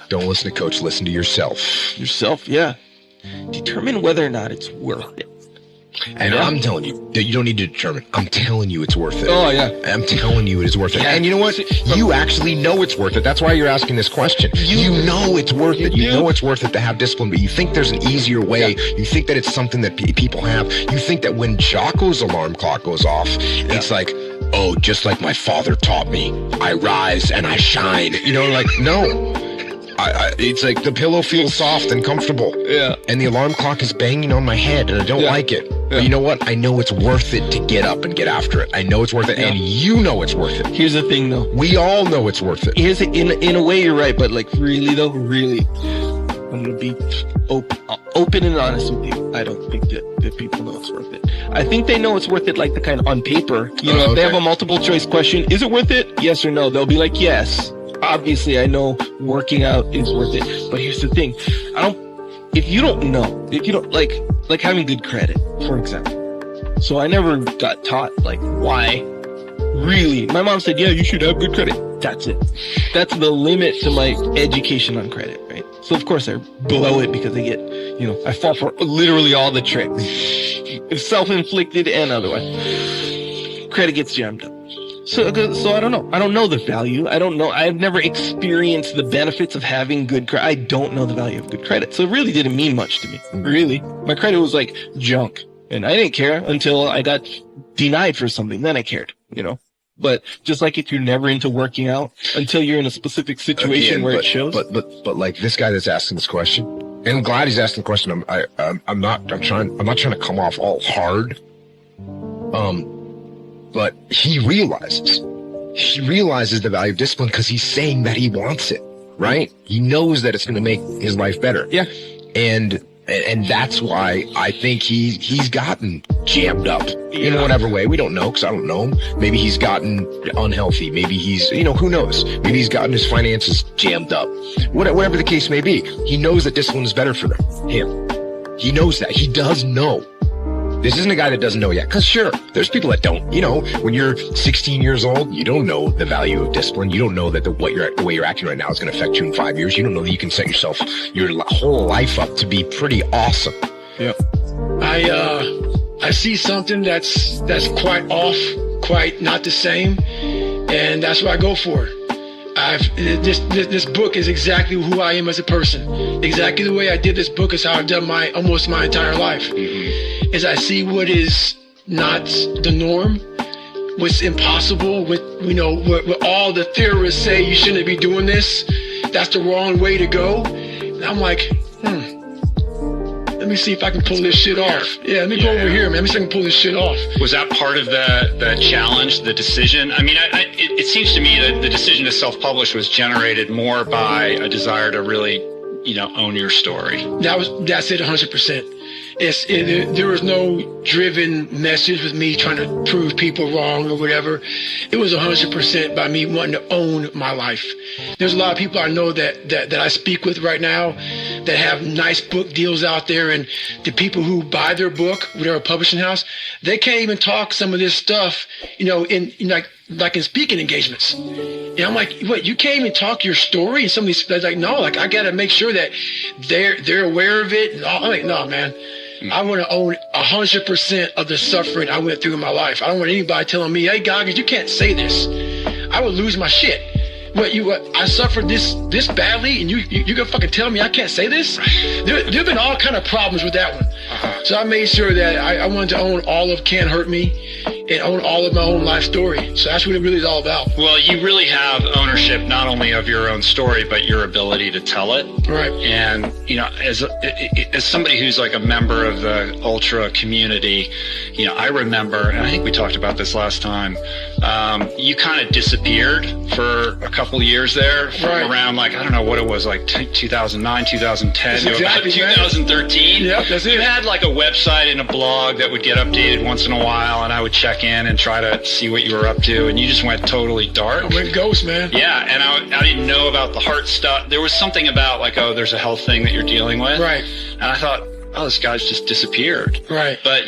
Don't listen to coach. Listen to yourself. Yourself, yeah. Determine whether or not it's worth it. And I'm telling you that you don't need to determine. I'm telling you it's worth it. Oh, yeah. I'm telling you it is worth it. Yeah. And you know what? You actually know it's worth it. That's why you're asking this question. You know it's worth it. You know it's worth it to have discipline, but you think there's an easier way. Yeah. You think that it's something that people have. You think that when Jocko's alarm clock goes off, it's like, oh, just like my father taught me, I rise and I shine. You know, like, no. It's like the pillow feels soft and comfortable. Yeah. And the alarm clock is banging on my head and I don't like it. Yeah. But you know what? I know it's worth it to get up and get after it. I know it's worth it. Yeah. And you know it's worth it. Here's the thing though. We all know it's worth it. In a way you're right, but like really though, really, I'm going to be open and honest with you. I don't think that people know it's worth it. I think they know it's worth it like the kind of on paper. You know, if they have a multiple choice question, is it worth it? Yes or no? They'll be like, yes. Obviously, I know working out is worth it, but here's the thing: if you don't know, if you don't like having good credit, for example. So I never got taught like why. Really, my mom said, "Yeah, you should have good credit." That's it. That's the limit to my education on credit, right? So of course I blow it because I get, I fall for literally all the tricks, self-inflicted and otherwise. Credit gets jammed up. So I don't know. I don't know the value. I don't know. I've never experienced the benefits of having good credit. I don't know the value of good credit. So it really didn't mean much to me. Really. My credit was like junk. And I didn't care until I got denied for something. Then I cared, But just like if you're never into working out until you're in a specific situation where it shows. But like this guy that's asking this question, and I'm glad he's asking the question. I'm not trying to come off all hard. But he realizes the value of discipline because he's saying that he wants it, right? He knows that it's going to make his life better. Yeah. And that's why I think he's gotten jammed up in whatever way. We don't know because I don't know him. Maybe he's gotten unhealthy. Maybe he's, who knows? Maybe he's gotten his finances jammed up. Whatever the case may be, he knows that discipline is better for him. He knows that. He does know. This isn't a guy that doesn't know yet. Because sure, there's people that don't. When you're 16 years old, you don't know the value of discipline. You don't know that the way you're acting right now is going to affect you in 5 years. You don't know that you can set your whole life up to be pretty awesome. Yeah. I see something that's quite off, quite not the same, and that's what I go for. This book is exactly who I am as a person. Exactly the way I did this book is how I've done almost my entire life. Is I see what is not the norm, what's impossible, what all the theorists say you shouldn't be doing this. That's the wrong way to go. And I'm like, let me see if I can pull this shit off. Yeah, let me go over here, man. Let me see if I can pull this shit off. Was that part of the challenge, the decision? I mean, it seems to me that the decision to self-publish was generated more by a desire to really, own your story. That's it, 100%. There was no driven message with me trying to prove people wrong or whatever. It was 100% by me wanting to own my life. There's a lot of people I know that I speak with right now that have nice book deals out there, and the people who buy their book with their publishing house, they can't even talk some of this stuff, in like in speaking engagements. And I'm like, what, you can't even talk your story? And some of these, like, no, like I gotta make sure that they're aware of it. I'm like, no, man. I want to own 100% of the suffering I went through in my life. I don't want anybody telling me, hey, Goggins, you can't say this. I would lose my shit. I suffered this badly, and you gonna fucking tell me I can't say this? There've been all kind of problems with that one. So I made sure that I wanted to own all of Can't Hurt Me and own all of my own life story. So that's what it really is all about. Well, you really have ownership not only of your own story, but your ability to tell it. Right. And, as somebody who's like a member of the ultra community, I remember, and I think we talked about this last time, you kind of disappeared for a couple of years there, from around I don't know what it was, 2009, 2010, exactly, about 2013. Yep, that's it. You had a website and a blog that would get updated once in a while, and I would check in and try to see what you were up to, and you just went totally dark. I went ghost, man. Yeah, and I didn't know about the heart stuff. There was something about there's a health thing that you're dealing with. Right. And I thought, oh, this guy's just disappeared. Right. But